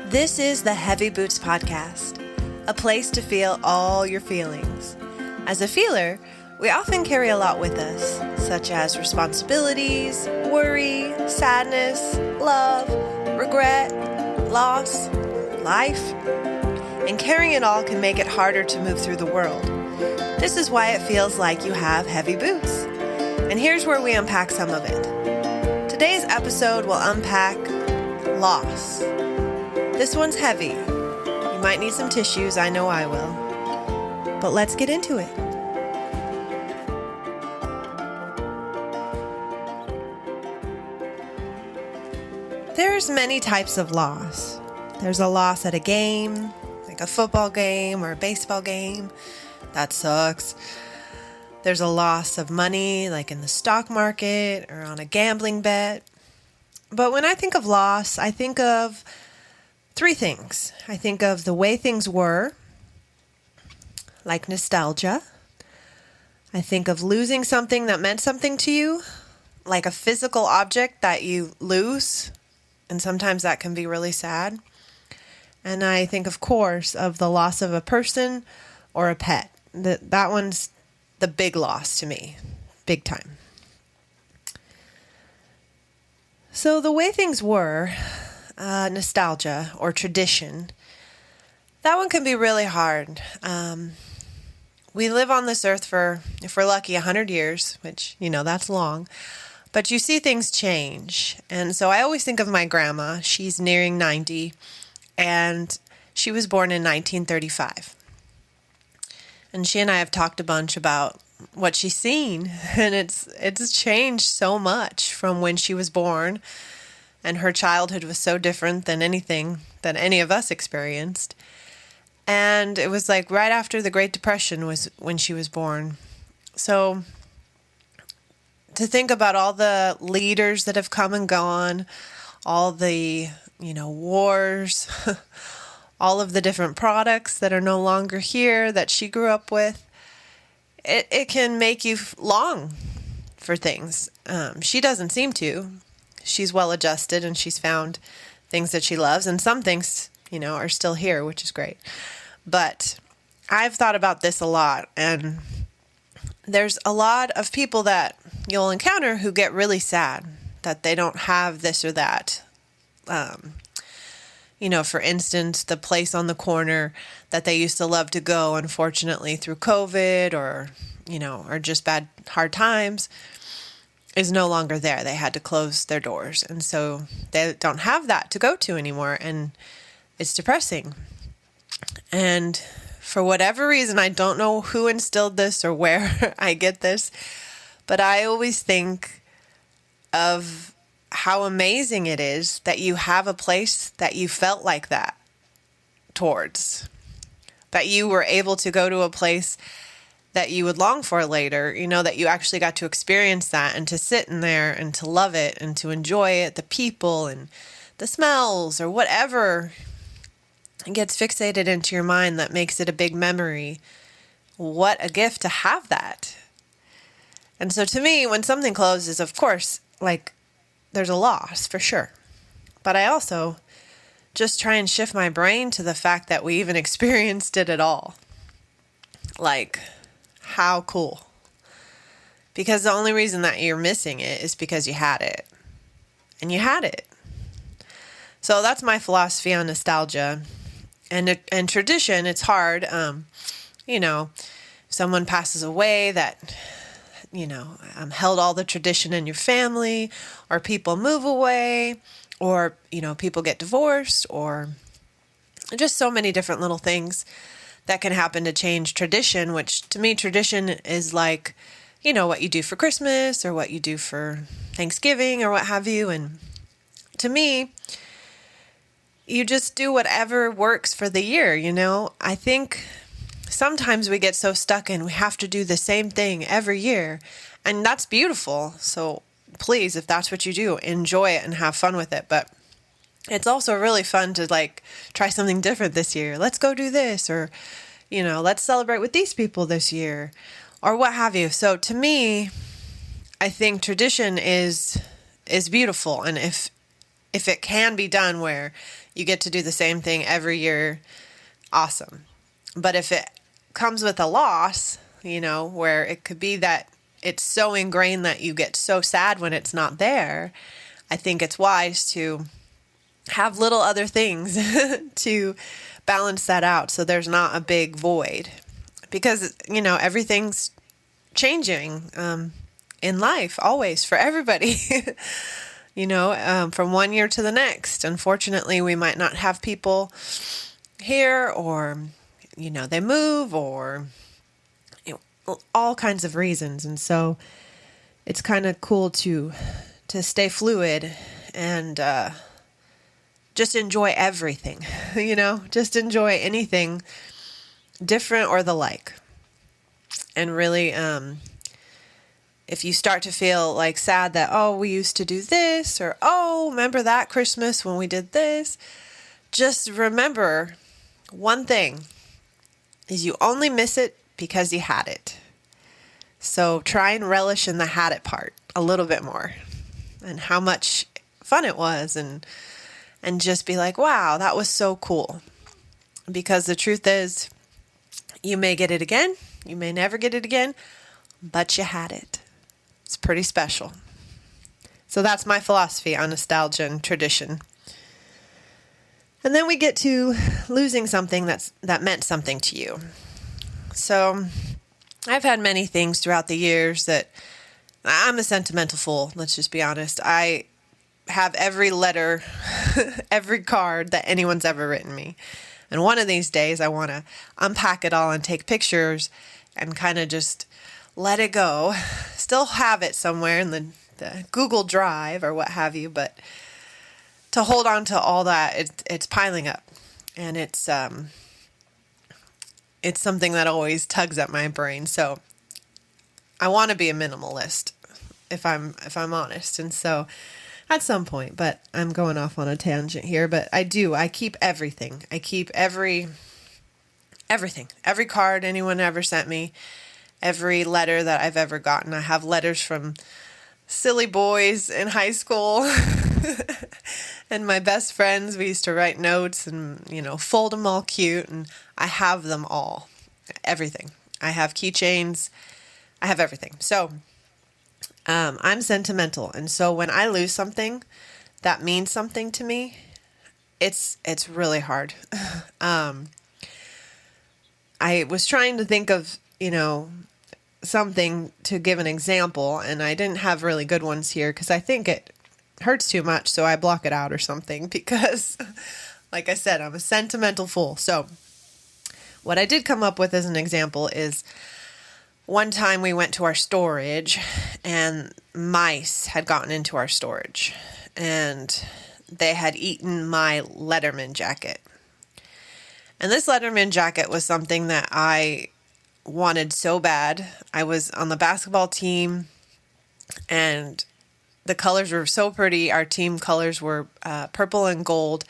This is the Heavy Boots Podcast, a place to feel all your feelings. As a feeler, we often carry a lot with us, such as responsibilities, worry, sadness, love, regret, loss, life. And carrying it all can make it harder to move through the world. This is why it feels like you have heavy boots. And here's where we unpack some of it. Today's episode will unpack loss. This one's heavy. You might need some tissues, I know I will. But let's get into it. There's many types of loss. There's a loss at a game, like a football game or a baseball game. That sucks. There's a loss of money, like in the stock market or on a gambling bet. But when I think of loss, I think of three things. I think of the way things were, like nostalgia. I think of losing something that meant something to you, like a physical object that you lose, and sometimes that can be really sad. And I think, of course, of the loss of a person or a pet. That one's the big loss to me, big time. So the way things were, nostalgia or tradition, that one can be really hard. We live on this earth for, if we're lucky, 100 years, which, that's long. But you see things change. And so I always think of my grandma. She's nearing 90, and she was born in 1935. And she and I have talked a bunch about what she's seen, and it's changed so much from when she was born. And her childhood was so different than anything that any of us experienced. And it was like right after the Great Depression was when she was born. So to think about all the leaders that have come and gone, all the, wars, all of the different products that are no longer here that she grew up with, it can make you long for things. She doesn't seem to. She's well adjusted and she's found things that she loves, and some things, are still here, which is great. But I've thought about this a lot, and there's a lot of people that you'll encounter who get really sad that they don't have this or that. For instance, the place on the corner that they used to love to go, unfortunately, through COVID or just hard times, is no longer there. They had to close their doors. And so they don't have that to go to anymore. And it's depressing. And for whatever reason, I don't know who instilled this or where I get this, but I always think of how amazing it is that you have a place that you felt like that towards, that you were able to go to a place that you would long for later, that you actually got to experience that and to sit in there and to love it and to enjoy it, the people and the smells or whatever gets fixated into your mind that makes it a big memory. What a gift to have that. And so to me, when something closes, of course, there's a loss for sure. But I also just try and shift my brain to the fact that we even experienced it at all. How cool. Because the only reason that you're missing it is because you had it. And you had it. So that's my philosophy on nostalgia. And tradition, it's hard. Someone passes away that, held all the tradition in your family, or people move away, or, people get divorced, or just so many different little things that can happen to change tradition, which to me, tradition is like, what you do for Christmas or what you do for Thanksgiving or what have you. And to me, you just do whatever works for the year, I think sometimes we get so stuck in we have to do the same thing every year, and that's beautiful. So please, if that's what you do, enjoy it and have fun with it. But it's also really fun to try something different this year. Let's go do this, or, let's celebrate with these people this year, or what have you. So to me, I think tradition is beautiful. And if it can be done where you get to do the same thing every year, awesome. But if it comes with a loss, where it could be that it's so ingrained that you get so sad when it's not there, I think it's wise to have little other things to balance that out so there's not a big void. Because, everything's changing in life, always, for everybody, from one year to the next. Unfortunately, we might not have people here, or, they move, or all kinds of reasons. And so it's kind of cool to stay fluid and just enjoy everything, just enjoy anything different or the like. And really, if you start to feel like sad that, oh, we used to do this, or, oh, remember that Christmas when we did this, just remember one thing is you only miss it because you had it. So try and relish in the had it part a little bit more, and how much fun it was, and just be like, wow, that was so cool. Because the truth is, you may get it again, you may never get it again, but you had it. It's pretty special. So that's my philosophy on nostalgia and tradition. And then we get to losing something that meant something to you. So I've had many things throughout the years that I'm a sentimental fool. Let's just be honest. I have every letter, every card that anyone's ever written me. And one of these days I want to unpack it all and take pictures and kind of just let it go. Still have it somewhere in the Google Drive or what have you, but to hold on to all that, it's piling up. And it's something that always tugs at my brain. So I want to be a minimalist, if I'm honest. And so at some point, but I'm going off on a tangent here, but I keep everything. I keep everything, every card anyone ever sent me, every letter that I've ever gotten. I have letters from silly boys in high school and my best friends. We used to write notes and, fold them all cute, and I have them all, everything. I have keychains. I have everything. So I'm sentimental. And so when I lose something that means something to me, it's really hard. I was trying to think of, something to give an example, and I didn't have really good ones here because I think it hurts too much, so I block it out or something because, like I said, I'm a sentimental fool. So what I did come up with as an example is one time we went to our storage and mice had gotten into our storage and they had eaten my Letterman jacket. And this Letterman jacket was something that I wanted so bad. I was on the basketball team and the colors were so pretty. Our team colors were purple and gold.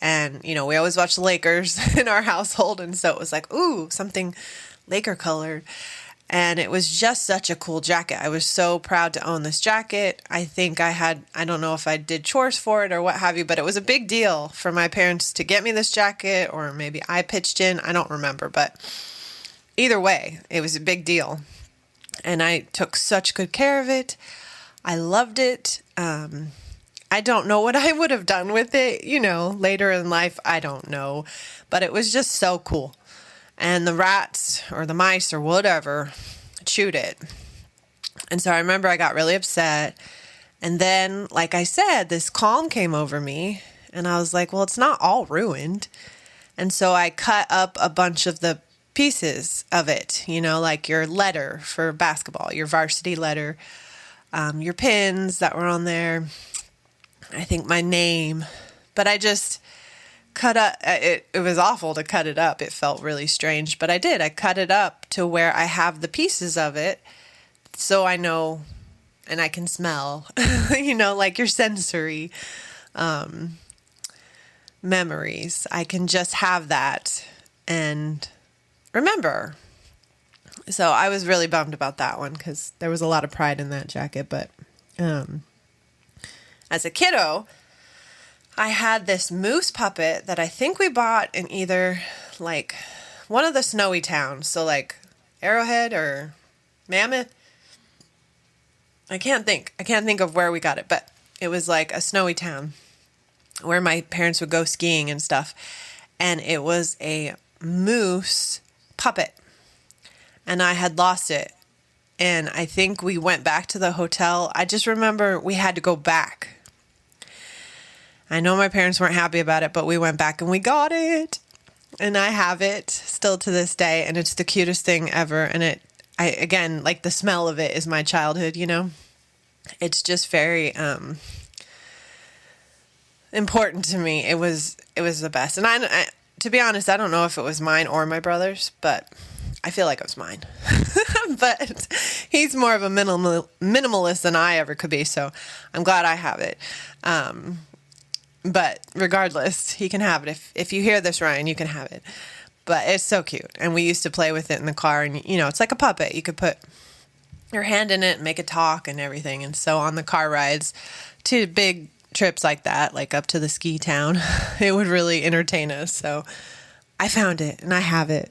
And, we always watched the Lakers in our household. And so it was like, ooh, something Laker colored. And it was just such a cool jacket. I was so proud to own this jacket. I think I don't know if I did chores for it or what have you, but it was a big deal for my parents to get me this jacket, or maybe I pitched in. I don't remember, but either way, it was a big deal. And I took such good care of it. I loved it. I don't know what I would have done with it, later in life. I don't know. But it was just so cool. And the rats or the mice or whatever chewed it. And so I remember I got really upset. And then, like I said, this calm came over me. And I was like, well, it's not all ruined. And so I cut up a bunch of the pieces of it, like your letter for basketball, your varsity letter, your pins that were on there, I think my name. But I just cut up, it was awful to cut it up. It felt really strange, but I did. I cut it up to where I have the pieces of it so I know and I can smell, like your sensory memories. I can just have that and remember. So I was really bummed about that one because there was a lot of pride in that jacket. But as a kiddo, I had this moose puppet that I think we bought in either like one of the snowy towns. So like Arrowhead or Mammoth. I can't think of where we got it, but it was like a snowy town where my parents would go skiing and stuff. And it was a moose puppet. And I had lost it. And I think we went back to the hotel. I just remember we had to go back. I know my parents weren't happy about it, but we went back and we got it. And I have it still to this day. And it's the cutest thing ever. And again, like the smell of it is my childhood, you know? It's just very important to me. It was the best. And I, to be honest, I don't know if it was mine or my brother's, but I feel like it was mine. But he's more of a minimalist than I ever could be, so I'm glad I have it. But regardless, he can have it. If you hear this, Ryan, you can have it. But it's so cute. And we used to play with it in the car. And, you know, it's like a puppet. You could put your hand in it and make it talk and everything. And so on the car rides to big trips like that, like up to the ski town, it would really entertain us. So I found it and I have it.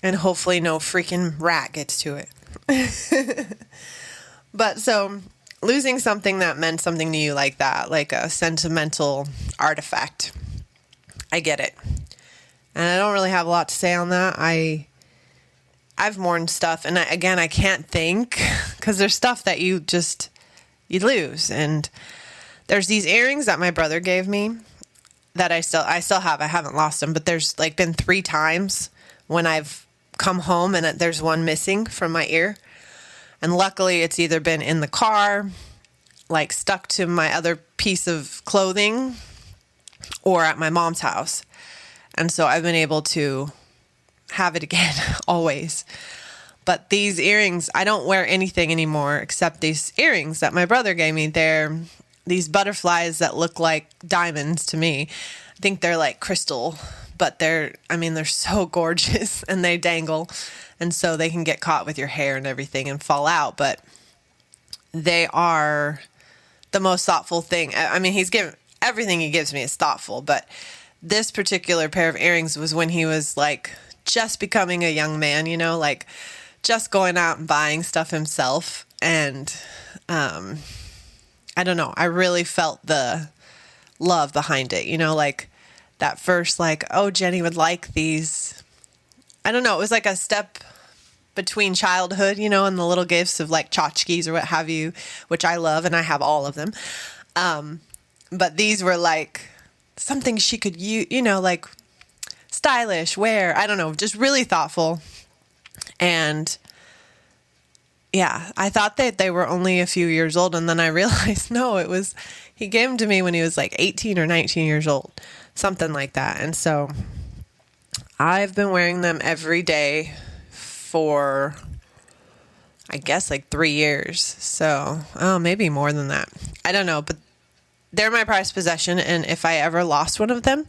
And hopefully no freaking rat gets to it. But so losing something that meant something to you like that, like a sentimental artifact, I get it. And I don't really have a lot to say on that. I've mourned stuff. And I can't think because there's stuff that you lose. And there's these earrings that my brother gave me that I still have. I haven't lost them, but there's like been 3 times when I've come home and there's one missing from my ear. And luckily it's either been in the car, like stuck to my other piece of clothing, or at my mom's house. And so I've been able to have it again, always. But these earrings, I don't wear anything anymore except these earrings that my brother gave me. They're these butterflies that look like diamonds to me. I think they're like crystal, but they're so gorgeous and they dangle. And so they can get caught with your hair and everything and fall out. But they are the most thoughtful thing. I mean, everything he gives me is thoughtful, but this particular pair of earrings was when he was like just becoming a young man, you know, like just going out and buying stuff himself. And I don't know, I really felt the love behind it, you know, like that first, like, oh, Jenny would like these. I don't know, it was like a step between childhood, you know, and the little gifts of like tchotchkes or what have you, which I love and I have all of them. But these were like something she could use, you know, like stylish, wear, I don't know, just really thoughtful. And yeah, I thought that they were only a few years old. And then I realized, no, he gave them to me when he was like 18 or 19 years old, something like that. And so I've been wearing them every day for, I guess, like 3 years. So, maybe more than that. I don't know, but they're my prized possession. And if I ever lost one of them,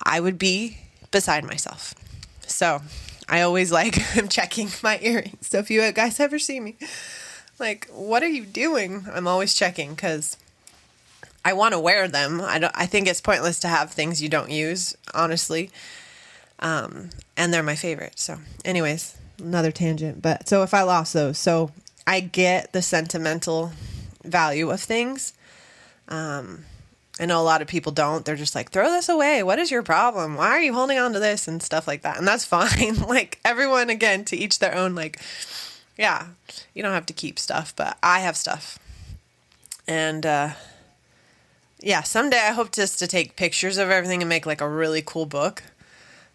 I would be beside myself. So I always I'm checking my earrings. So if you guys ever see me, like, what are you doing? I'm always checking because I want to wear them. I think it's pointless to have things you don't use, honestly. And they're my favorite. So anyways, another tangent. But so if I lost those, so I get the sentimental value of things. I know a lot of people don't. They're just like, throw this away. What is your problem? Why are you holding on to this and stuff like that? And that's fine. Like everyone, again, to each their own. Like, yeah, you don't have to keep stuff, but I have stuff. And, yeah, someday I hope just to take pictures of everything and make like a really cool book,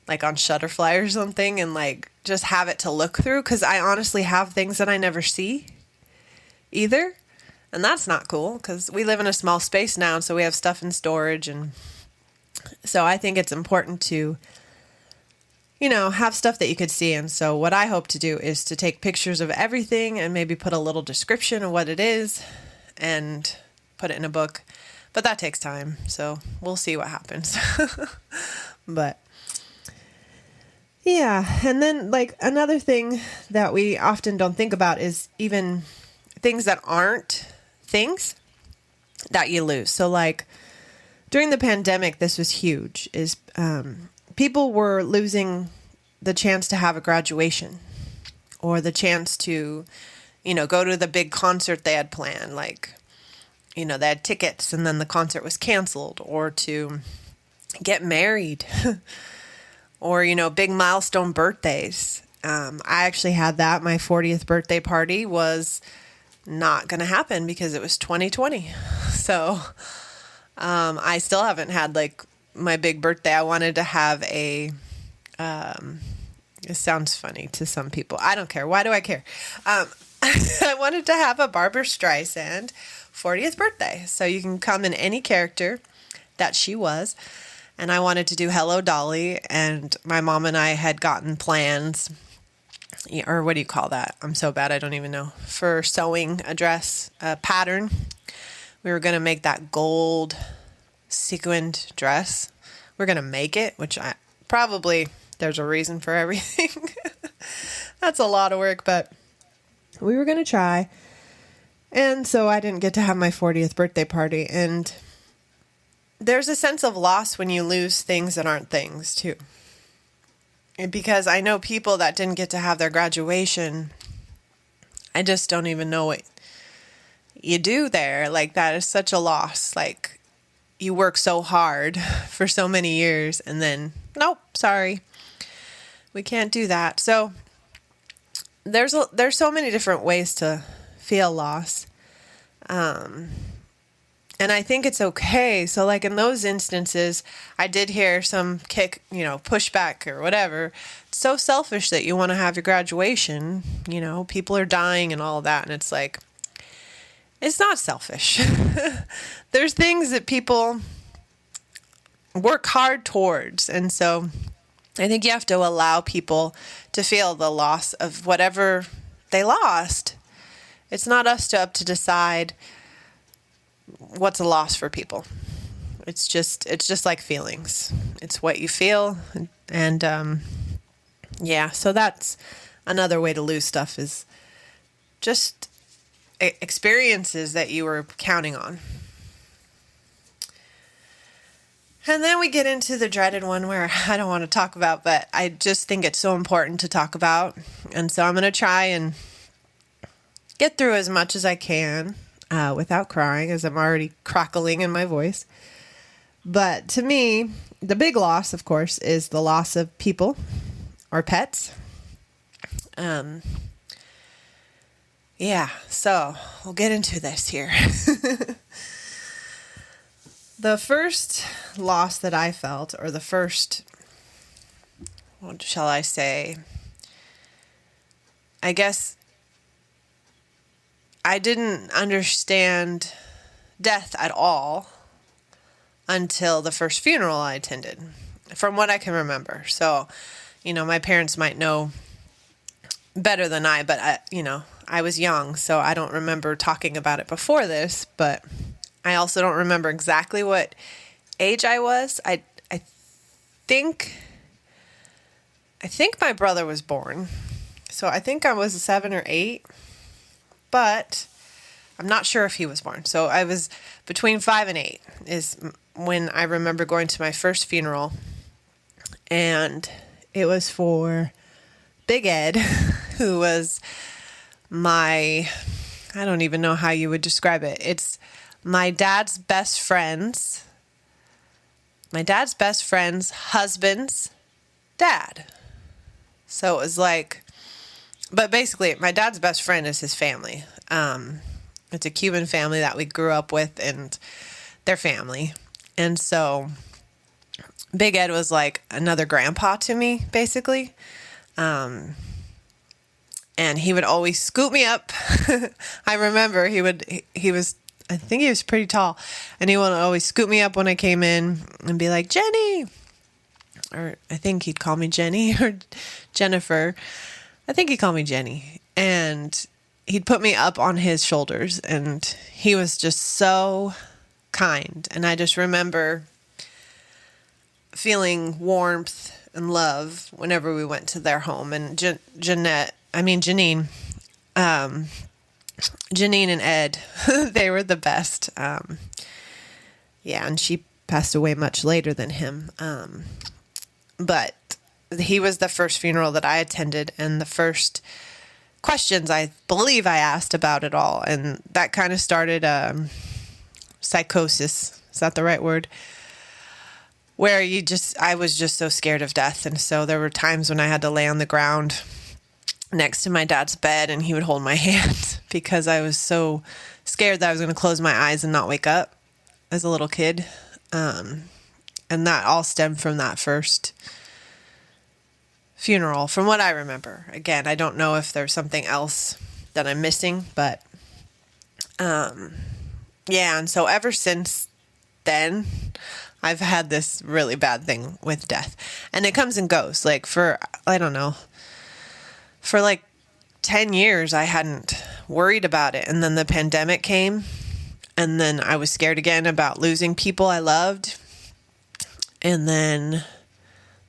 like on Shutterfly or something, and like just have it to look through. Cause I honestly have things that I never see either. And that's not cool because we live in a small space now. So we have stuff in storage. And so I think it's important to, you know, have stuff that you could see. And so what I hope to do is to take pictures of everything and maybe put a little description of what it is and put it in a book. But that takes time. So we'll see what happens. But yeah. And then like another thing that we often don't think about is even things that aren't things that you lose. So like during the pandemic, this was huge, is people were losing the chance to have a graduation or the chance to, go to the big concert they had planned. Like, they had tickets and then the concert was canceled, or to get married or, big milestone birthdays. I actually had that. My 40th birthday party was not going to happen because it was 2020. So I still haven't had like my big birthday. I wanted to have it sounds funny to some people. I don't care. Why do I care? I wanted to have a Barbara Streisand 40th birthday. So you can come in any character that she was. And I wanted to do Hello Dolly. And my mom and I had gotten plans, or what do you call that? I'm so bad, I don't even know. For sewing a dress, a pattern. We were going to make that gold sequined dress. We're going to make it, which there's a reason for everything. That's a lot of work, but we were going to try. And so I didn't get to have my 40th birthday party. And there's a sense of loss when you lose things that aren't things, too. Because I know people that didn't get to have their graduation. I just don't even know what you do there. Like, that is such a loss. Like, you work so hard for so many years and then, nope, sorry, we can't do that. So there's so many different ways to feel loss. And I think it's okay. So like in those instances, I did hear some pushback or whatever. It's so selfish that you want to have your graduation. People are dying and all of that. And it's like, it's not selfish. There's things that people work hard towards. And so I think you have to allow people to feel the loss of whatever they lost. It's not up to decide what's a loss for people. It's just like feelings. It's what you feel. And so that's another way to lose stuff, is just experiences that you were counting on. And then we get into the dreaded one where I don't want to talk about, but I just think it's so important to talk about. And so I'm going to try and get through as much as I can without crying, as I'm already crackling in my voice. But to me, the big loss, of course, is the loss of people or pets. So we'll get into this here. The first loss that I felt, or the first, what shall I say? I guess I didn't understand death at all until the first funeral I attended, from what I can remember. So, my parents might know better than I, but I was young, so I don't remember talking about it before this, but I also don't remember exactly what age I was. I think my brother was born, so I think I was 7 or 8, but I'm not sure if he was born. So I was between 5 and 8 is when I remember going to my first funeral, and it was for Big Ed, who was I don't even know how you would describe it. It's my dad's best friend's husband's dad. So it was like, but basically my dad's best friend is his family. It's a Cuban family that we grew up with, and their family. And so Big Ed was like another grandpa to me, basically. And he would always scoop me up. I remember I think he was pretty tall, and he would always scoop me up when I came in and be like, Jenny, or I think he'd call me Jenny or Jennifer. I think he'd call me Jenny, and he'd put me up on his shoulders, and he was just so kind. And I just remember feeling warmth and love whenever we went to their home. And Janine and Ed, they were the best. And she passed away much later than him. But he was the first funeral that I attended and the first questions I believe I asked about it all. And that kind of started psychosis. Is that the right word? Where I was just so scared of death. And so there were times when I had to lay on the ground next to my dad's bed and he would hold my hand because I was so scared that I was going to close my eyes and not wake up as a little kid. And that all stemmed from that first funeral, from what I remember. Again, I don't know if there's something else that I'm missing, but yeah. And so ever since then, I've had this really bad thing with death, and it comes and goes. Like for 10 years, I hadn't worried about it. And then the pandemic came, and then I was scared again about losing people I loved. And then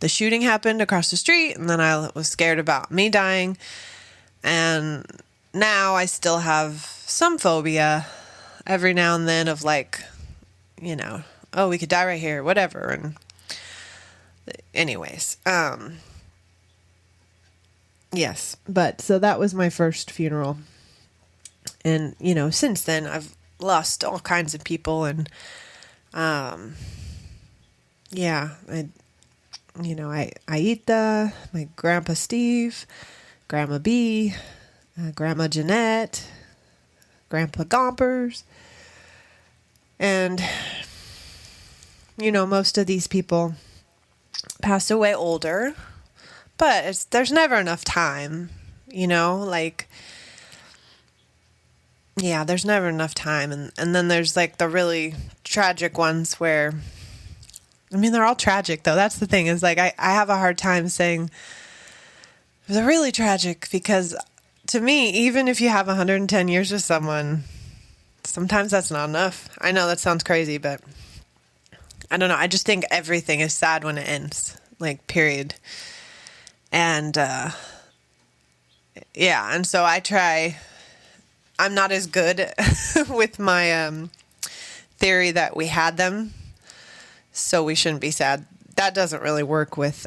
the shooting happened across the street, and then I was scared about me dying. And now I still have some phobia every now and then of oh, we could die right here, whatever. And anyways, yes, but so that was my first funeral. And, since then I've lost all kinds of people. And, yeah, Aita, my grandpa Steve, grandma B, grandma Jeanette, grandpa Gompers. And, most of these people passed away older, but there's never enough time, there's never enough time. And then there's the really tragic ones where, they're all tragic though. That's the thing is I have a hard time saying they're really tragic because to me, even if you have 110 years with someone, sometimes that's not enough. I know that sounds crazy, but I don't know. I just think everything is sad when it ends, period. And, yeah. And so I'm not as good with my, theory that we had them, so we shouldn't be sad. That doesn't really work with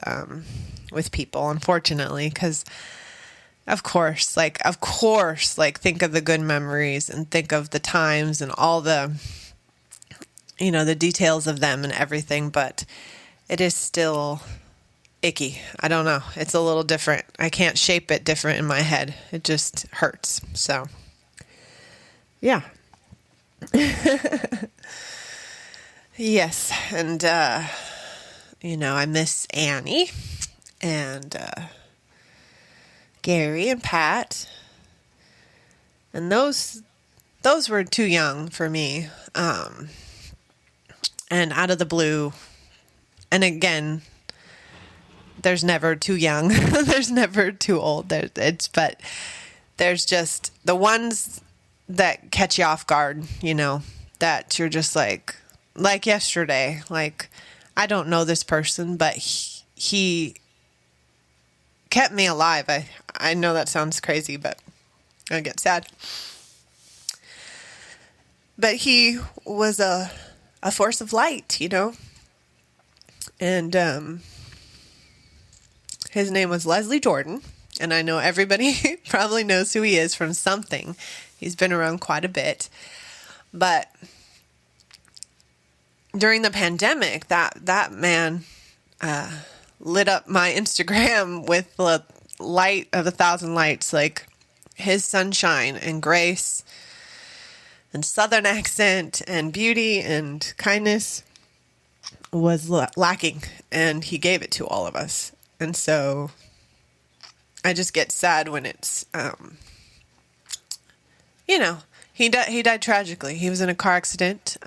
people, unfortunately, because of course, think of the good memories and think of the times and all the, the details of them and everything, but it is still icky. I don't know. It's a little different. I can't shape it different in my head. It just hurts. So, yeah. Yes. And, I miss Annie and Gary and Pat. And those were too young for me. And out of the blue, and again, there's never too young. There's never too old. But there's just the ones that catch you off guard, that you're just like yesterday, I don't know this person, but he kept me alive. I know that sounds crazy, but I get sad. But he was a force of light, and his name was Leslie Jordan, and I know everybody probably knows who he is from something. He's been around quite a bit, but during the pandemic, that man lit up my Instagram with the light of 1,000 lights, his sunshine and grace and Southern accent and beauty and kindness was lacking, and he gave it to all of us. And so I just get sad when it's, he died tragically. He was in a car accident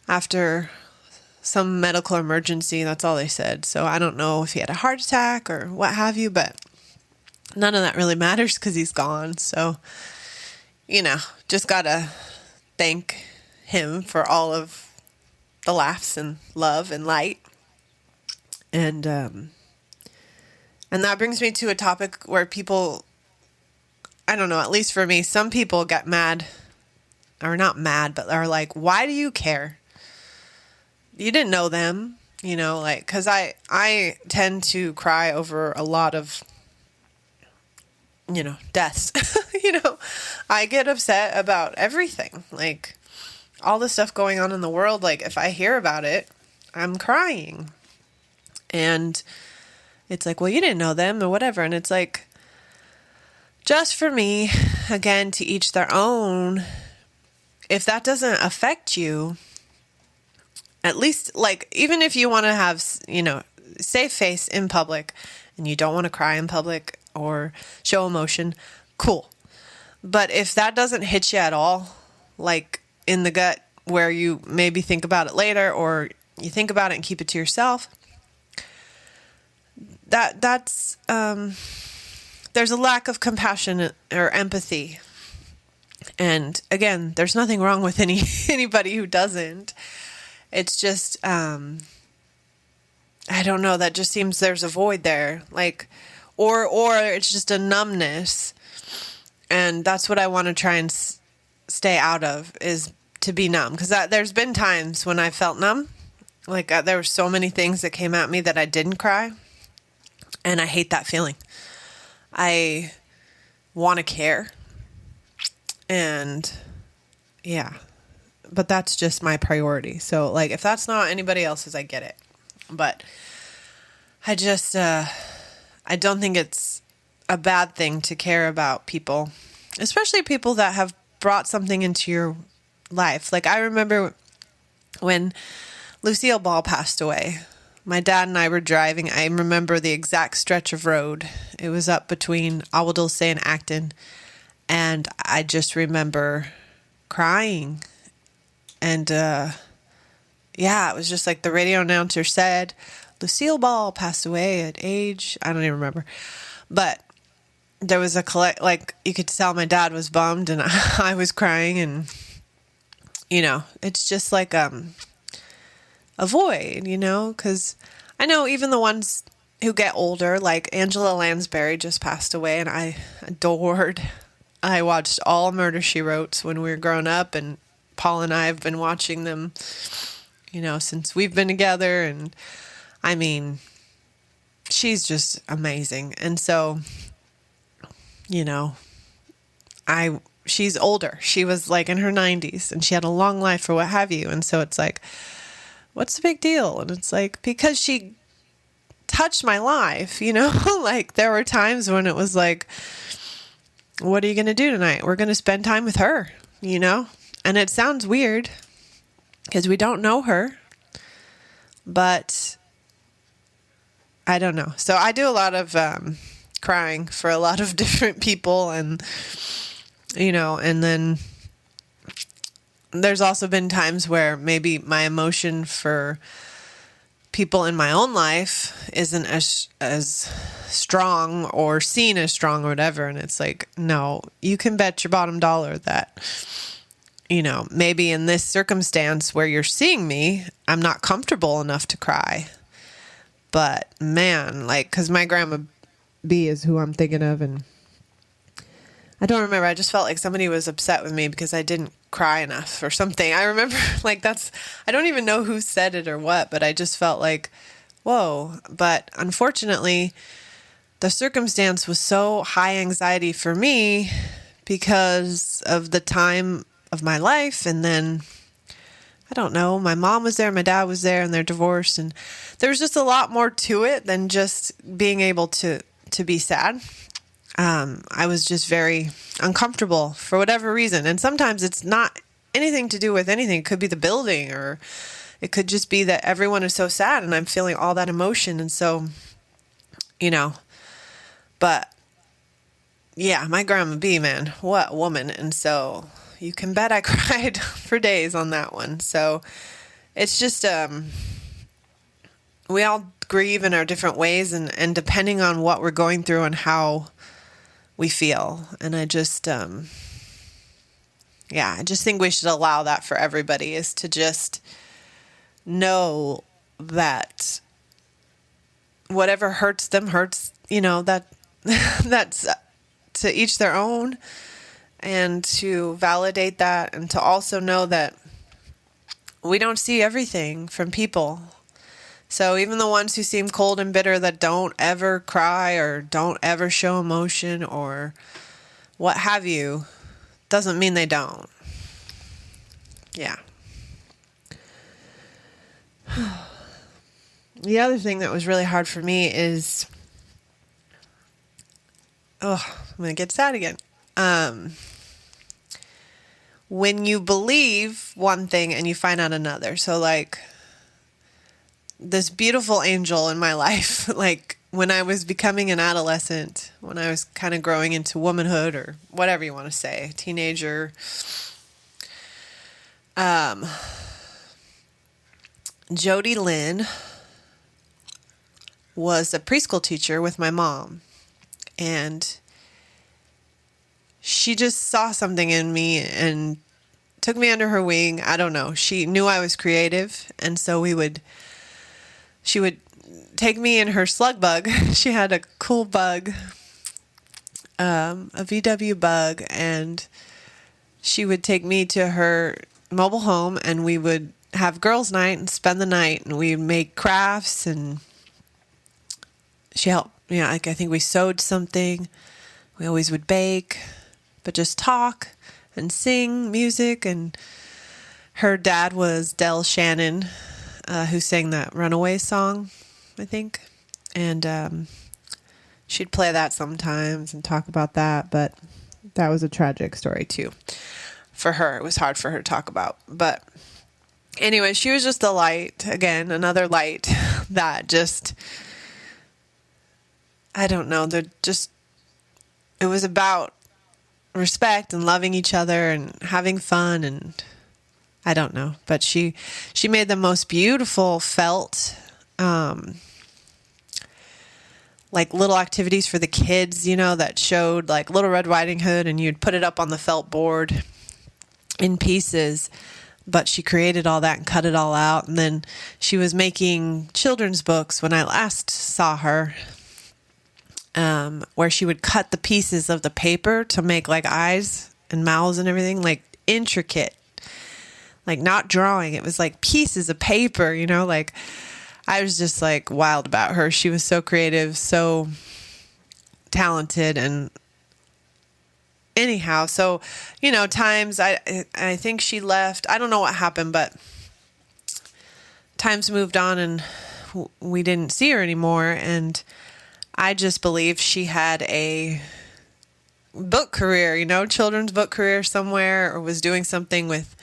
after some medical emergency. That's all they said. So I don't know if he had a heart attack or what have you, but none of that really matters because he's gone. So, just gotta thank him for all of the laughs and love and light. And that brings me to a topic where people, I don't know, at least for me, some people get mad, or not mad, but are like, why do you care? you didn't know them, like, cause I tend to cry over a lot of, deaths. I get upset about everything, like all the stuff going on in the world. Like if I hear about it, I'm crying. And it's like, well, you didn't know them or whatever. And it's like, just for me, again, to each their own. If that doesn't affect you, at least, like, even if you want to have, save face in public and you don't want to cry in public or show emotion, cool. But if that doesn't hit you at all, like in the gut where you maybe think about it later, or you think about it and keep it to yourself, that's there's a lack of compassion or empathy. And again, there's nothing wrong with anybody who doesn't. It's just I don't know, that just seems there's a void there, like, or it's just a numbness. And that's what I want to try and stay out of, is to be numb. Because there's been times when I felt numb. Like there were so many things that came at me that I didn't cry. And I hate that feeling. I want to care. And yeah, but that's just my priority. So like, if that's not anybody else's, I get it. But I just, I don't think it's a bad thing to care about people, especially people that have brought something into your life. Like I remember when Lucille Ball passed away, my dad and I were driving. I remember the exact stretch of road. It was up between Agua Dulce and Acton. And I just remember crying. And, yeah, it was just like the radio announcer said, Lucille Ball passed away at age, I don't even remember. But there was like, you could tell my dad was bummed and I was crying. And, it's just like a void, because I know even the ones who get older, like Angela Lansbury just passed away, and I watched all Murder, She Wrote when we were growing up, and Paul and I have been watching them, since we've been together. And I mean, she's just amazing. And so, she's older. She was like in her 90s and she had a long life or what have you. And so it's like, what's the big deal? And it's like, because she touched my life, like there were times when it was like, what are you going to do tonight? We're going to spend time with her, and it sounds weird because we don't know her, but I don't know. So I do a lot of crying for a lot of different people, and, and then there's also been times where maybe my emotion for people in my own life isn't as strong or seen as strong or whatever. And it's like, no, you can bet your bottom dollar that, maybe in this circumstance where you're seeing me, I'm not comfortable enough to cry. But man, like, cause my grandma B is who I'm thinking of. And I don't remember. I just felt like somebody was upset with me because I didn't cry enough or something. I remember like I don't even know who said it or what, but I just felt like, whoa. But unfortunately, the circumstance was so high anxiety for me because of the time of my life. And then, I don't know, my mom was there, my dad was there, and they're divorced. And there was just a lot more to it than just being able to be sad. I was just very uncomfortable for whatever reason. And sometimes it's not anything to do with anything. It could be the building, or it could just be that everyone is so sad and I'm feeling all that emotion. And so, but yeah, my grandma B, man, what a woman. And so you can bet I cried for days on that one. So it's just, we all grieve in our different ways, and depending on what we're going through and how we feel. And I just, I just think we should allow that for everybody, is to just know that whatever hurts them hurts, that that's to each their own, and to validate that, and to also know that we don't see everything from people. So even the ones who seem cold and bitter, that don't ever cry or don't ever show emotion or what have you, doesn't mean they don't. Yeah. The other thing that was really hard for me is, I'm going to get sad again. When you believe one thing and you find out another. So like this beautiful angel in my life, like when I was becoming an adolescent, when I was kind of growing into womanhood or whatever you want to say, teenager, Jody Lynn was a preschool teacher with my mom, and she just saw something in me and took me under her wing. I don't know. She knew I was creative, and so she would take me in her slug bug. She had a cool bug, a VW bug, and she would take me to her mobile home, and we would have girls' night and spend the night, and we'd make crafts, and she helped. Yeah, like I think we sewed something. We always would bake, but just talk and sing music. And her dad was Del Shannon, who sang that Runaways song, I think. And she'd play that sometimes and talk about that. But that was a tragic story too. For her, it was hard for her to talk about. But anyway, she was just a light. Again, another light that just, I don't know, it was about respect and loving each other and having fun, and I don't know, but she made the most beautiful felt, like little activities for the kids, that showed like Little Red Riding Hood, and you'd put it up on the felt board in pieces. But she created all that and cut it all out. And then she was making children's books when I last saw her, where she would cut the pieces of the paper to make like eyes and mouths and everything, like intricate, like not drawing. It was like pieces of paper, like I was just like wild about her. She was so creative, so talented. And anyhow, so, times I think she left. I don't know what happened, but times moved on and we didn't see her anymore. And I just believe she had a book career, children's book career somewhere, or was doing something with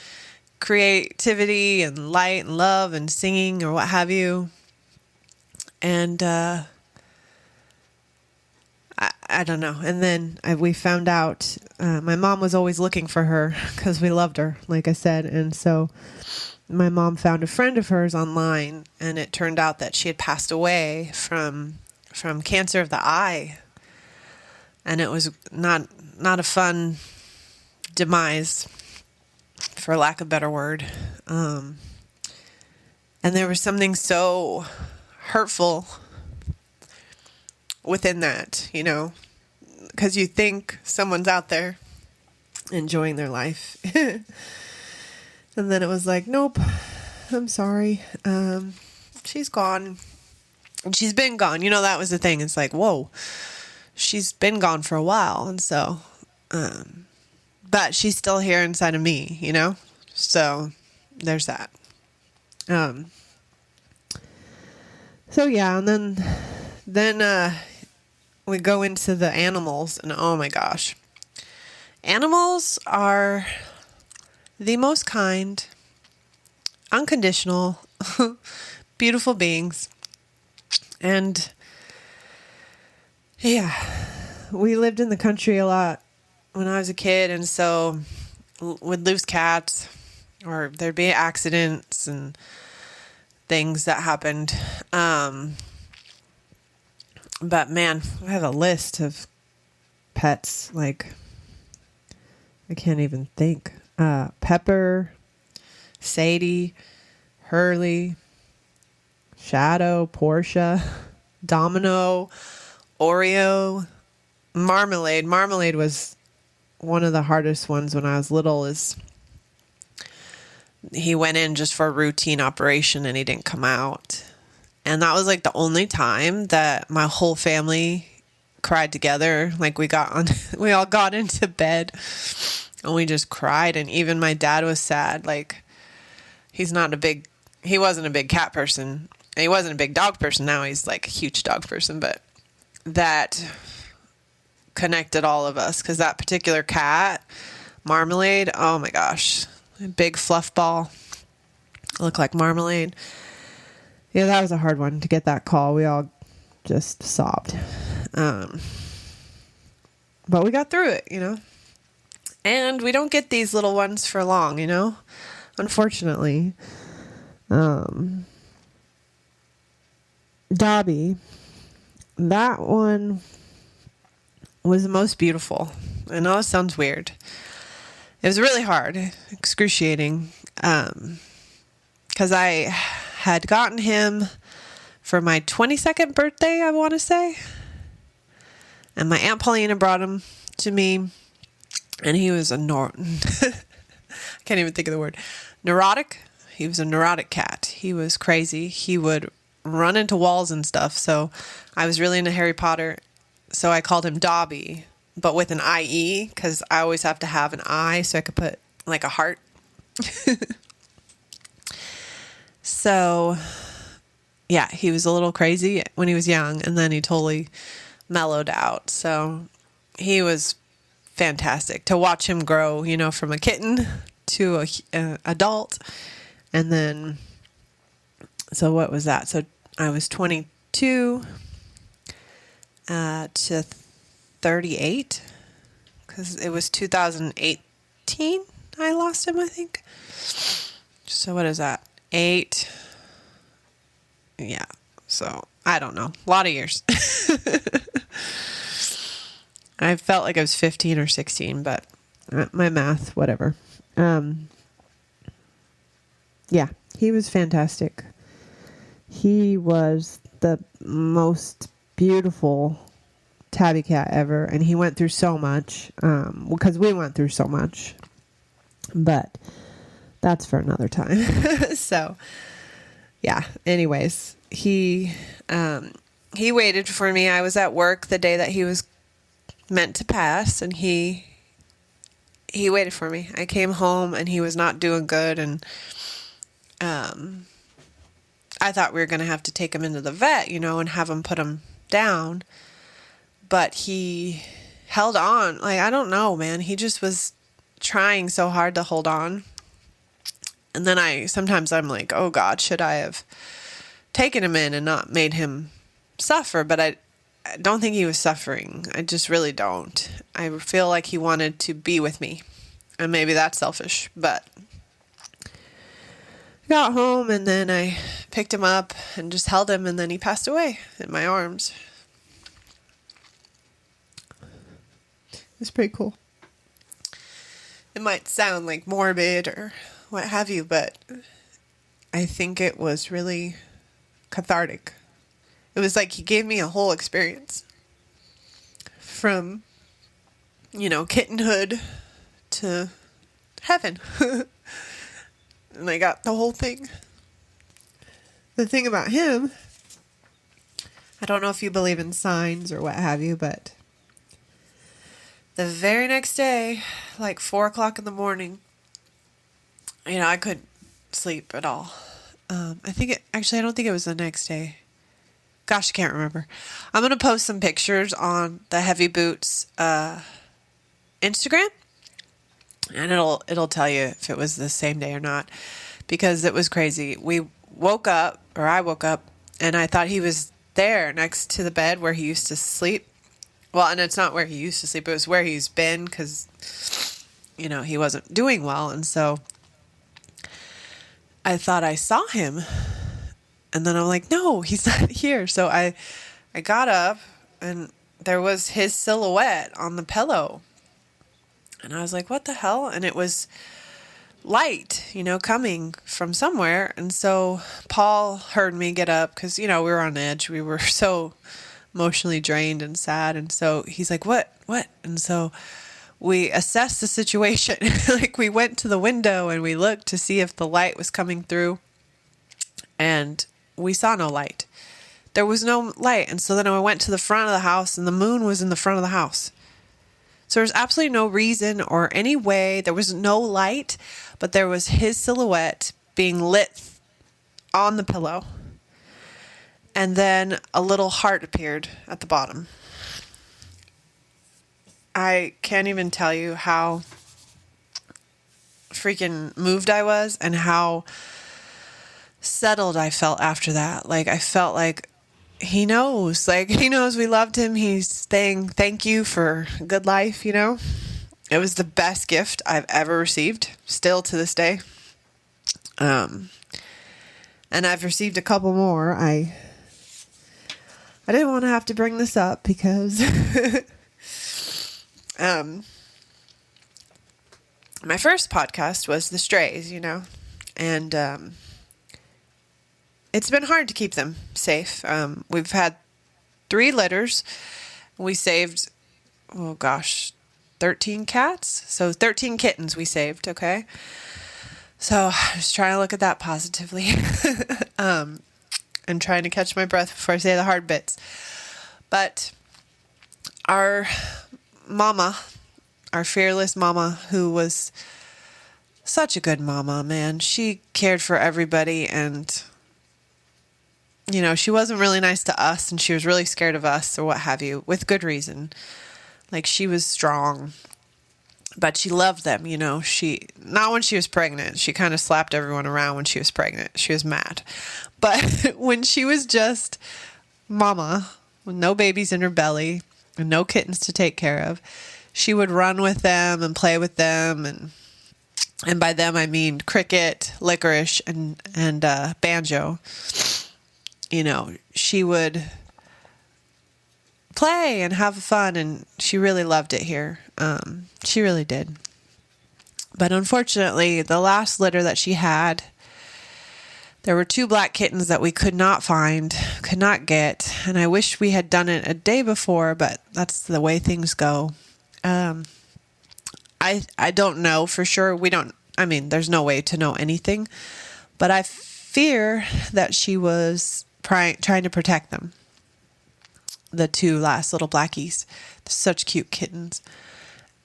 creativity and light and love and singing or what have you. And I don't know. And then we found out my mom was always looking for her because we loved her, like I said. And so my mom found a friend of hers online, and it turned out that she had passed away from cancer of the eye. And it was not a fun demise, for lack of a better word. And there was something so hurtful within that, because you think someone's out there enjoying their life. And then it was like, nope, I'm sorry. She's gone. And she's been gone. That was the thing. It's like, whoa, she's been gone for a while. And so, but she's still here inside of me, So there's that. So yeah, and then we go into the animals, and oh my gosh. Animals are the most kind, unconditional, beautiful beings. And yeah, we lived in the country a lot when I was a kid, and so we'd lose cats, or there'd be accidents and things that happened. But man, I have a list of pets, like I can't even think. Pepper, Sadie, Hurley, Shadow, Portia, Domino, Oreo, Marmalade. Marmalade was one of the hardest ones when I was little. Is he went in just for a routine operation and he didn't come out. And that was like the only time that my whole family cried together. Like we all got into bed and we just cried. And even my dad was sad. Like he wasn't a big cat person. And he wasn't a big dog person. Now he's like a huge dog person, but that connected all of us. 'Cause that particular cat, Marmalade, oh my gosh, a big fluff ball, looked like marmalade. Yeah, that was a hard one to get that call. We all just sobbed. But we got through it, and we don't get these little ones for long, unfortunately. Dobby, that one was the most beautiful. I know it sounds weird. It was really hard, excruciating, because I had gotten him for my 22nd birthday, I want to say. And my Aunt Paulina brought him to me, and he was I can't even think of the word. Neurotic. He was a neurotic cat. He was crazy. He would run into walls and stuff. So I was really into Harry Potter. So I called him Dobby, but with an IE, because I always have to have an I so I could put like a heart. So, yeah, he was a little crazy when he was young, and then he totally mellowed out. So he was fantastic to watch him grow, from a kitten to a adult. And then, so what was that? So I was 22 to 38, because it was 2018 I lost him, I think. So what is that? 8. Yeah. So I don't know. A lot of years. I felt like I was 15 or 16, but my math, whatever. Yeah, he was fantastic. He was the most beautiful tabby cat ever, and he went through so much, because we went through so much, but that's for another time. So yeah, anyways, he waited for me. I was at work the day that he was meant to pass, and he waited for me. I came home and he was not doing good, and I thought we were going to have to take him into the vet, and have him put him down. But he held on. Like, I don't know, man. He just was trying so hard to hold on. And then sometimes I'm like, oh God, should I have taken him in and not made him suffer? But I don't think he was suffering. I just really don't. I feel like he wanted to be with me. And maybe that's selfish, but I got home and then I picked him up and just held him, and then he passed away in my arms. It's pretty cool. It might sound like morbid or what have you, but I think it was really cathartic. It was like he gave me a whole experience from, kittenhood to heaven. And I got the whole thing. The thing about him, I don't know if you believe in signs or what have you, but the very next day, like 4 o'clock in the morning, I couldn't sleep at all. I don't think it was the next day. Gosh, I can't remember. I'm going to post some pictures on the Heavy Boots Instagram, and it'll tell you if it was the same day or not, because it was crazy. I woke up, and I thought he was there next to the bed where he used to sleep. Well, and it's not where he used to sleep. It was where he's been, because, he wasn't doing well. And so I thought I saw him. And then I'm like, no, he's not here. So I got up, and there was his silhouette on the pillow. And I was like, what the hell? And it was light, coming from somewhere. And so Paul heard me get up, because, we were on edge. We were so emotionally drained and sad. And so he's like, what? And so we assessed the situation. Like, we went to the window and we looked to see if the light was coming through, and we saw no light. There was no light. And so then I went to the front of the house, and the moon was in the front of the house. So there's absolutely no reason or any way. There was no light, but there was his silhouette being lit on the pillow. And then a little heart appeared at the bottom. I can't even tell you how freaking moved I was and how settled I felt after that. Like, I felt like he knows. Like, he knows we loved him. He's saying thank you for a good life, you know? It was the best gift I've ever received, still to this day. And I've received a couple more. I didn't want to have to bring this up because my first podcast was the strays, you know, and it's been hard to keep them safe. We've had 3 litters. We saved, 13 cats. So 13 kittens we saved, okay? So I was trying to look at that positively. And trying to catch my breath before I say the hard bits. But our mama, our fearless mama, who was such a good mama, man. She cared for everybody, and, you know, she wasn't really nice to us, and she was really scared of us or what have you, with good reason. Like, she was strong, but she loved them, you know. Not when she was pregnant. She kind of slapped everyone around when she was pregnant. She was mad. But when she was just mama, with no babies in her belly and no kittens to take care of, she would run with them and play with them. And by them, I mean Cricket, Licorice, and Banjo. You know, she would play and have fun, and she really loved it here. She really did. But unfortunately, the last litter that she had, there were 2 black kittens that we could not find, could not get, and I wish we had done it a day before, but that's the way things go. I don't know for sure. There's no way to know anything, but I fear that she was trying to protect them. The 2 last little blackies, such cute kittens.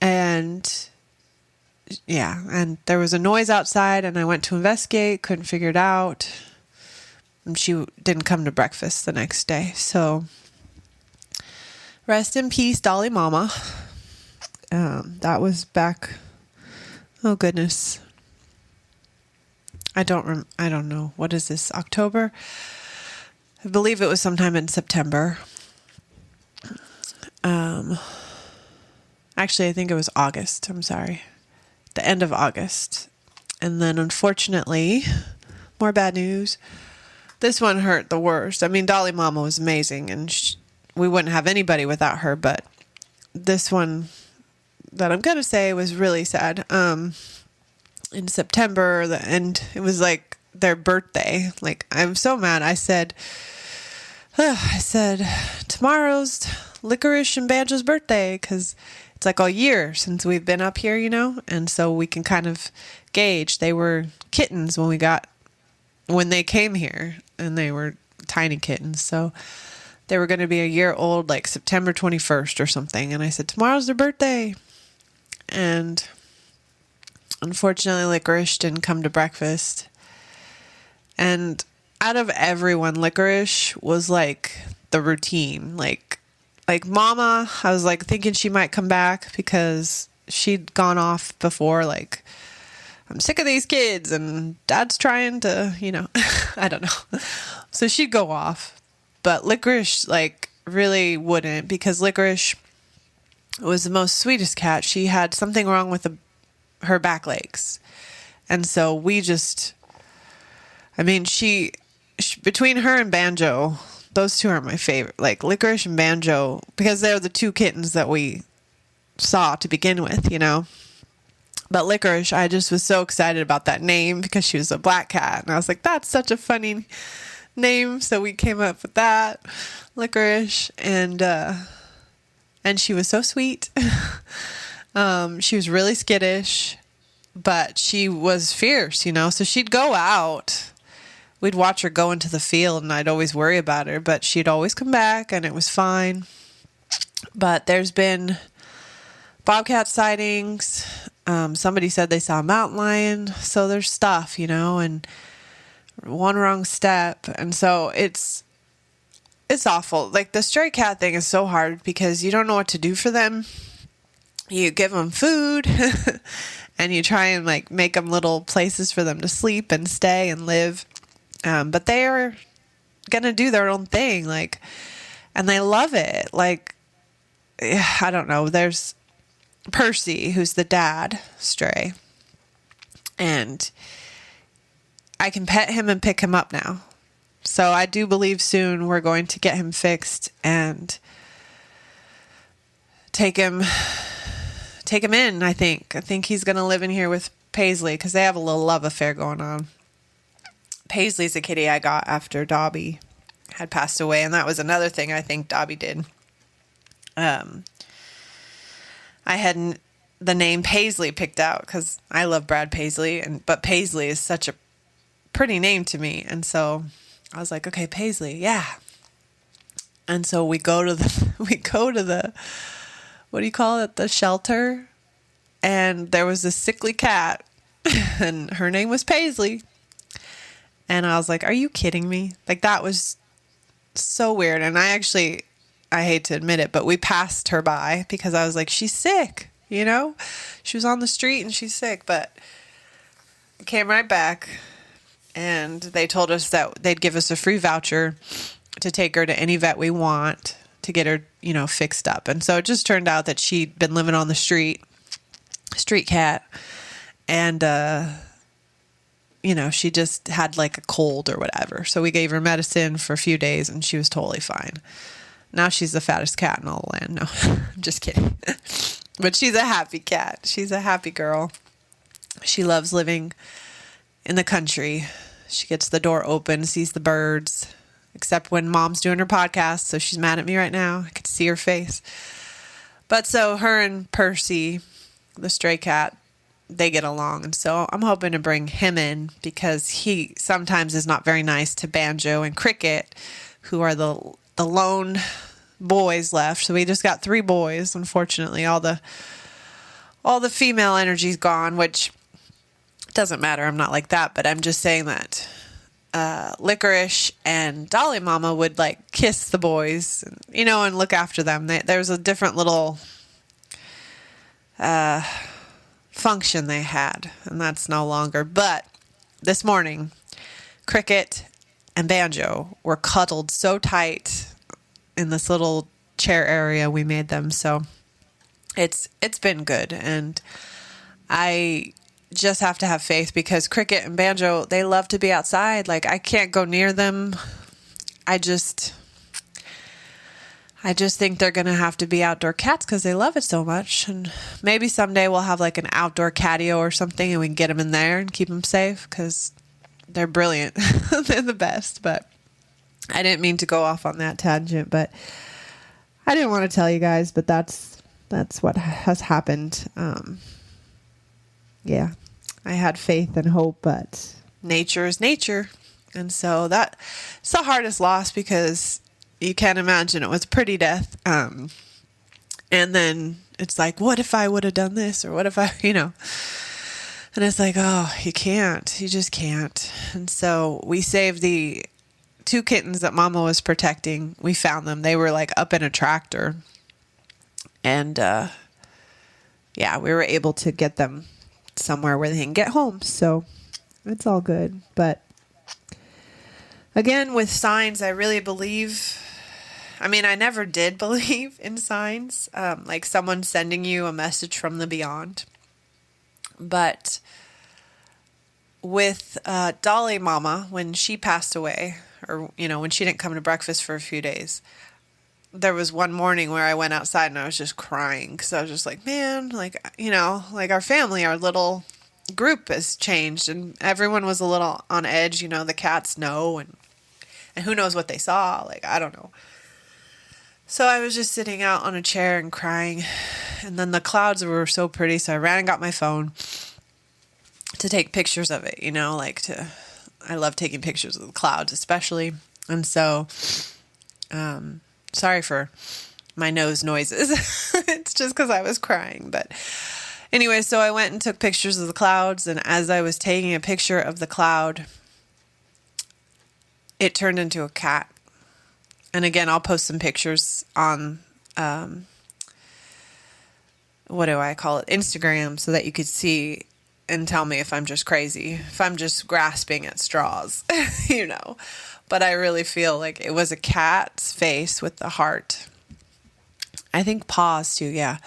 And yeah, and there was a noise outside, and I went to investigate, couldn't figure it out. And she didn't come to breakfast the next day. So rest in peace, Dolly Mama. That was back, oh goodness. I don't know. What is this, October? I believe it was sometime in September. Actually, I think it was August. I'm sorry. The end of August. And then unfortunately, more bad news. This one hurt the worst. I mean, Dolly Mama was amazing, and we wouldn't have anybody without her, but this one that I'm going to say was really sad. In September, it was like their birthday. Like, I'm so mad. I said, tomorrow's Licorice and Banjo's birthday, because it's like a year since we've been up here, you know, and so we can kind of gauge. They were kittens when they came here, and they were tiny kittens, so they were going to be a year old, like September 21st or something, and I said, tomorrow's their birthday, and unfortunately, Licorice didn't come to breakfast, and out of everyone, Licorice was like the routine, like Mama, I was like thinking she might come back because she'd gone off before, like, I'm sick of these kids and Dad's trying to, you know, I don't know. So she'd go off, but Licorice, like, really wouldn't, because Licorice was the most sweetest cat. She had something wrong with her back legs. And so she between her and Banjo, those 2 are my favorite. Like, Licorice and Banjo, because they're the 2 kittens that we saw to begin with, you know. But Licorice, I just was so excited about that name because she was a black cat. And I was like, that's such a funny name. So we came up with that, Licorice. And she was so sweet. She was really skittish, but she was fierce, so she'd go out. We'd watch her go into the field, and I'd always worry about her, but she'd always come back, and it was fine. But there's been bobcat sightings. Somebody said they saw a mountain lion. So there's stuff, and one wrong step. And so it's awful. Like, the stray cat thing is so hard because you don't know what to do for them. You give them food and you try and make them little places for them to sleep and stay and live. But they are going to do their own thing. And they love it. I don't know. There's Percy, who's the dad stray, and I can pet him and pick him up now. So I do believe soon we're going to get him fixed and take him in. I think he's going to live in here with Paisley because they have a little love affair going on. Paisley's a kitty I got after Dobby had passed away, and that was another thing I think Dobby did. I had the name Paisley picked out because I love Brad Paisley, but Paisley is such a pretty name to me, and so I was like, okay, Paisley, yeah. And so we go to the what do you call it, the shelter, and there was this sickly cat, and her name was Paisley, and I was like, are you kidding me? That was so weird. And I hate to admit it, but we passed her by because I was like, she's sick, she was on the street and she's sick, but came right back, and they told us that they'd give us a free voucher to take her to any vet we want to get her, fixed up. And so it just turned out that she'd been living on the street cat, and, she just had a cold or whatever. So we gave her medicine for a few days and she was totally fine. Now she's the fattest cat in all the land. No, I'm just kidding. But she's a happy cat. She's a happy girl. She loves living in the country. She gets the door open, sees the birds, except when Mom's doing her podcast. So she's mad at me right now. I could see her face. But so her and Percy, the stray cat, they get along. And so I'm hoping to bring him in because he sometimes is not very nice to Banjo and Cricket, who are the lone boys left. So we just got 3 boys. Unfortunately, all the female energy's gone, which doesn't matter. I'm not like that, but I'm just saying that Licorice and Dolly Mama would kiss the boys, and look after them. There's a different little function they had, and that's no longer. But this morning, Cricket and Banjo were cuddled so tight in this little chair area we made them. So it's been good, and I just have to have faith because Cricket and Banjo, they love to be outside. I can't go near them. I just think they're going to have to be outdoor cats because they love it so much. And maybe someday we'll have an outdoor catio or something, and we can get them in there and keep them safe because they're brilliant. They're the best. But I didn't mean to go off on that tangent, but I didn't want to tell you guys, but that's what has happened. Yeah, I had faith and hope, but nature is nature. And so that's the hardest loss because you can't imagine it was pretty death. And then it's what if I would have done this, or what if I, and it's oh, you just can't. And so we saved the 2 kittens that Mama was protecting. We found them. They were up in a tractor, and, yeah, we were able to get them somewhere where they can get home. So it's all good. But again, with signs, I really believe, I never did believe in signs, someone sending you a message from the beyond. But with Dolly Mama, when she passed away, or, when she didn't come to breakfast for a few days, there was one morning where I went outside and I was just crying because I was just man, our family, our little group has changed, and everyone was a little on edge. The cats know, and who knows what they saw. I don't know. So I was just sitting out on a chair and crying, And then the clouds were so pretty, so I ran and got my phone to take pictures of it, I love taking pictures of the clouds especially. And so, sorry for my nose noises. It's just because I was crying. But anyway, so I went and took pictures of the clouds. And as I was taking a picture of the cloud, it turned into a cat. And again, I'll post some pictures on, what do I call it? Instagram, so that you could see and tell me if I'm just crazy, if I'm just grasping at straws, But I really feel like it was a cat's face with the heart. I think paws too, yeah.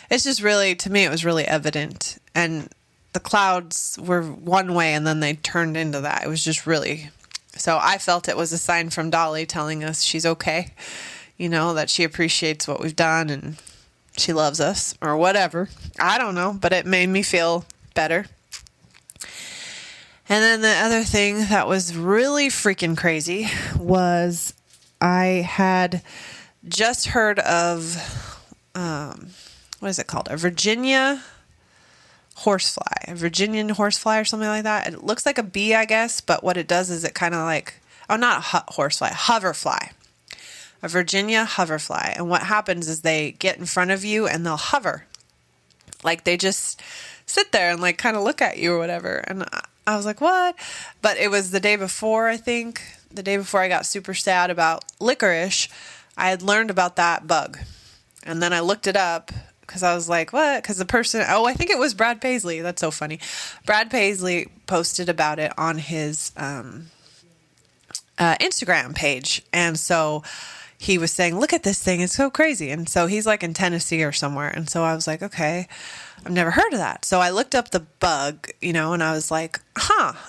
It's just really, to me, it was really evident. And the clouds were one way and then they turned into that. It was just really, so I felt it was a sign from Dolly telling us she's okay, that she appreciates what we've done and she loves us or whatever. I don't know, but it made me feel better. And then the other thing that was really freaking crazy was I had just heard of, what is it called? A Virginian horsefly or something like that. It looks like a bee, I guess, but what it does is it kind of like, not a horsefly, hoverfly. A Virginia hoverfly. And what happens is they get in front of you and they'll hover. Like they just sit there and like kind of look at you or whatever. And I was like, what? But it was the day before, I think, the day before I got super sad about licorice, I had learned about that bug. And then I looked it up because I was like, what? Because the person, I think it was Brad Paisley. That's so funny. Brad Paisley posted about it on his Instagram page. And so he was saying, look at this thing. It's so crazy. And so he's like in Tennessee or somewhere. And so I was like, okay, I've never heard of that. So I looked up the bug, and I was like,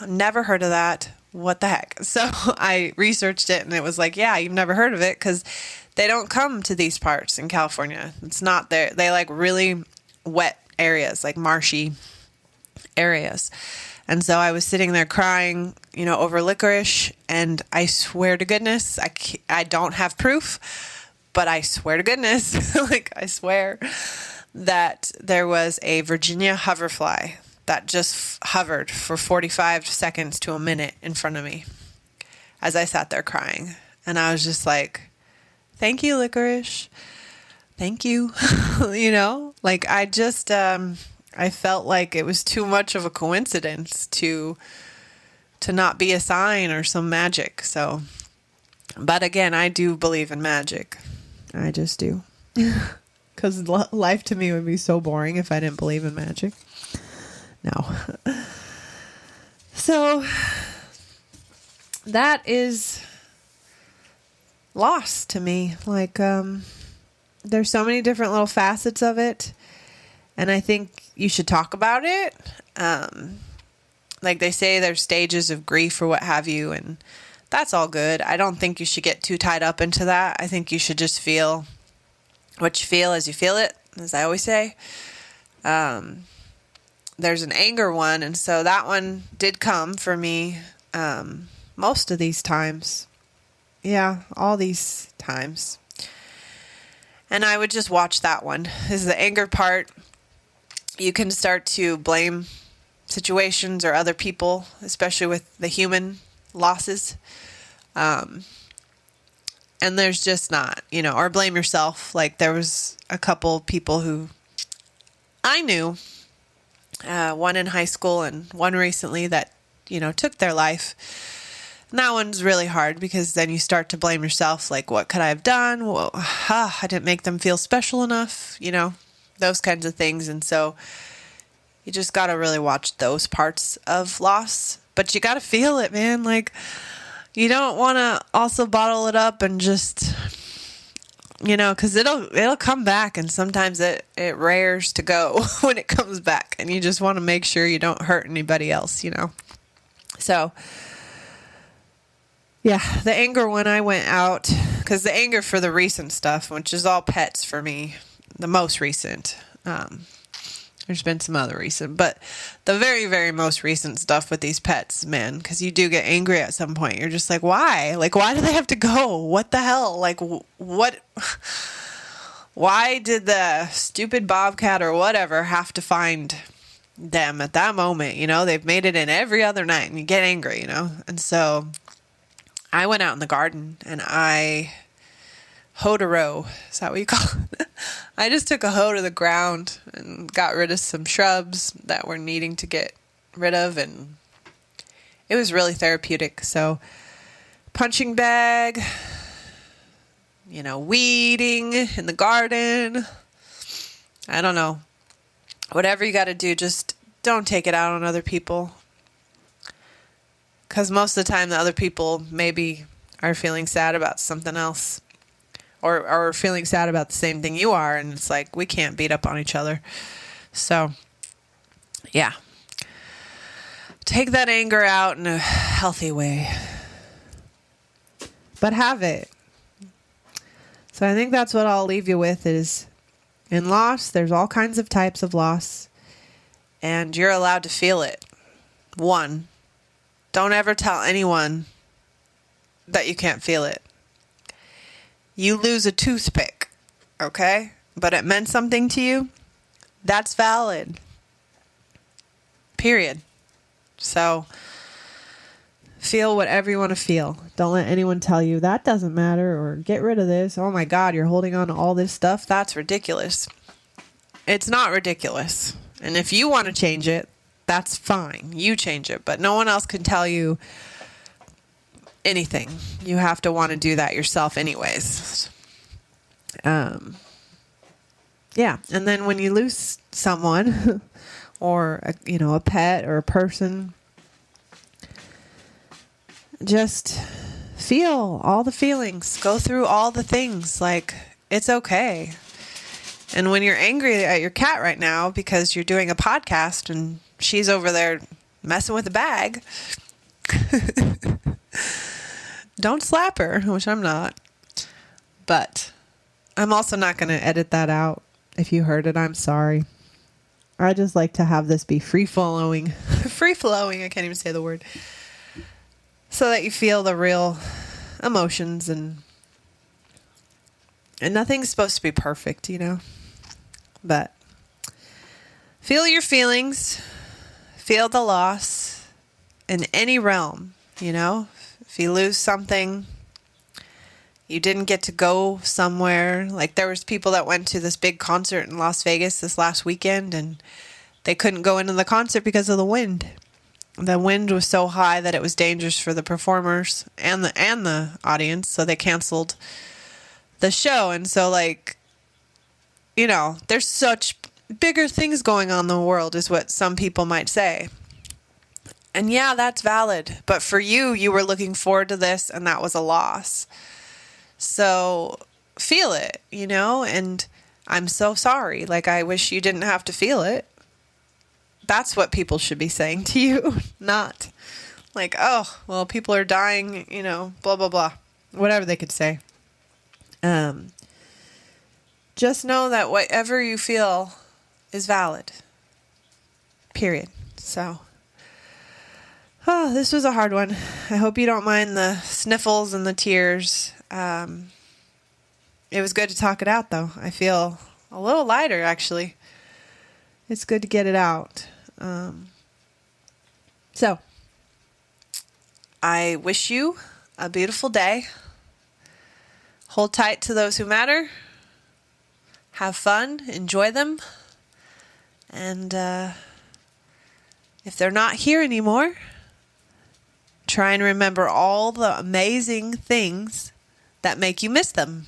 never heard of that. What the heck? So I researched it and it was like, yeah, you've never heard of it because they don't come to these parts in California. It's not there. They like really wet areas, like marshy areas. And so I was sitting there crying, over licorice. And I swear to goodness, I don't have proof, but I swear to goodness, I swear that there was a Virginia hoverfly that just hovered for 45 seconds to a minute in front of me as I sat there crying. And I was just like, thank you, licorice. Thank you. I just, I felt like it was too much of a coincidence to not be a sign or some magic. So, but again, I do believe in magic. I just do. Because life to me would be so boring if I didn't believe in magic. No. So that is lost to me. There's so many different little facets of it. And I think you should talk about it. Like they say, there's stages of grief or what have you. And that's all good. I don't think you should get too tied up into that. I think you should just feel what you feel as you feel it, as I always say. There's an anger one, and so that one did come for me most of these times. Yeah, all these times. And I would just watch that one. This is the anger part. You can start to blame situations or other people, especially with the human losses. And there's just not, or blame yourself. Like there was a couple people who I knew, one in high school and one recently that, took their life. And that one's really hard because then you start to blame yourself. Like, what could I have done? Well, I didn't make them feel special enough, those kinds of things. And so you just got to really watch those parts of loss, but you got to feel it, man. You don't want to also bottle it up and just, because it'll come back, and sometimes it rares to go when it comes back, and you just want to make sure you don't hurt anybody else, So, yeah, the anger when I went out, because the anger for the recent stuff, which is all pets for me, the most recent, there's been some other recent, but the very, very most recent stuff with these pets, man, because you do get angry at some point. You're just like, why? Why do they have to go? What the hell? What Why did the stupid bobcat or whatever have to find them at that moment? They've made it in every other night, and you get angry, And so I went out in the garden and I hoed a row. Is that what you call it? I just took a hoe to the ground and got rid of some shrubs that were needing to get rid of, and it was really therapeutic. So punching bag, weeding in the garden. I don't know. Whatever you got to do, just don't take it out on other people. Because most of the time the other people maybe are feeling sad about something else. Or feeling sad about the same thing you are. And it's like, we can't beat up on each other. So, yeah. Take that anger out in a healthy way. But have it. So I think that's what I'll leave you with is, in loss, there's all kinds of types of loss. And you're allowed to feel it. 1, don't ever tell anyone that you can't feel it. You lose a toothpick, okay? But it meant something to you. That's valid. Period. So feel whatever you want to feel. Don't let anyone tell you that doesn't matter or get rid of this. Oh my God, you're holding on to all this stuff. That's ridiculous. It's not ridiculous. And if you want to change it, that's fine. You change it. But no one else can tell you anything. You have to want to do that yourself anyways. Yeah. And then when you lose someone or, a pet or a person, just feel all the feelings. Go through all the things. Like, it's okay. And when you're angry at your cat right now because you're doing a podcast and she's over there messing with a bag, don't slap her, which I'm not. But I'm also not going to edit that out. If you heard it, I'm sorry. I just like to have this be free-flowing. Free-flowing, I can't even say the word. So that you feel the real emotions and nothing's supposed to be perfect, But feel your feelings. Feel the loss in any realm, If you lose something, you didn't get to go somewhere. Like there was people that went to this big concert in Las Vegas this last weekend and they couldn't go into the concert because of the wind. The wind was so high that it was dangerous for the performers and the audience, so they canceled the show. And so there's such bigger things going on in the world is what some people might say. And yeah, that's valid. But for you were looking forward to this and that was a loss. So feel it, and I'm so sorry. I wish you didn't have to feel it. That's what people should be saying to you, not oh, well, people are dying, blah, blah, blah, whatever they could say. Just know that whatever you feel is valid. Period. So, this was a hard one. I hope you don't mind the sniffles and the tears. It was good to talk it out, though. I feel a little lighter, actually. It's good to get it out. So, I wish you a beautiful day. Hold tight to those who matter. Have fun. Enjoy them. And if they're not here anymore, try and remember all the amazing things that make you miss them.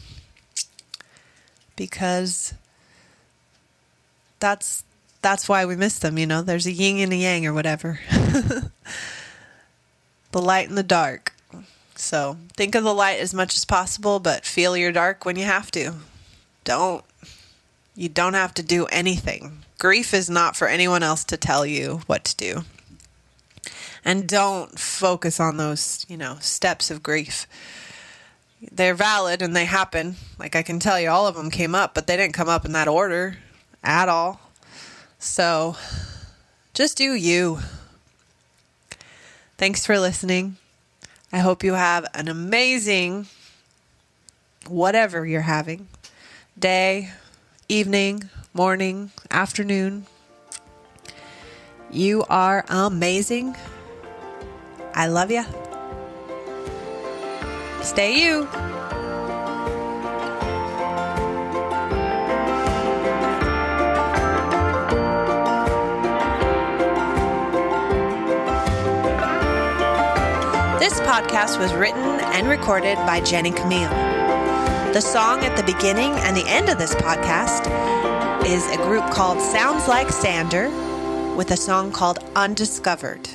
Because that's why we miss them, There's a yin and a yang or whatever. The light and the dark. So think of the light as much as possible, but feel your dark when you have to. You don't have to do anything. Grief is not for anyone else to tell you what to do. And don't focus on those, steps of grief. They're valid and they happen. I can tell you all of them came up, but they didn't come up in that order at all. So just do you. Thanks for listening. I hope you have an amazing whatever you're having. day, evening, morning, afternoon. You are amazing. I love you. Stay you. This podcast was written and recorded by Jenny Camille. The song at the beginning and the end of this podcast is a group called Sounds Like Sander with a song called Undiscovered.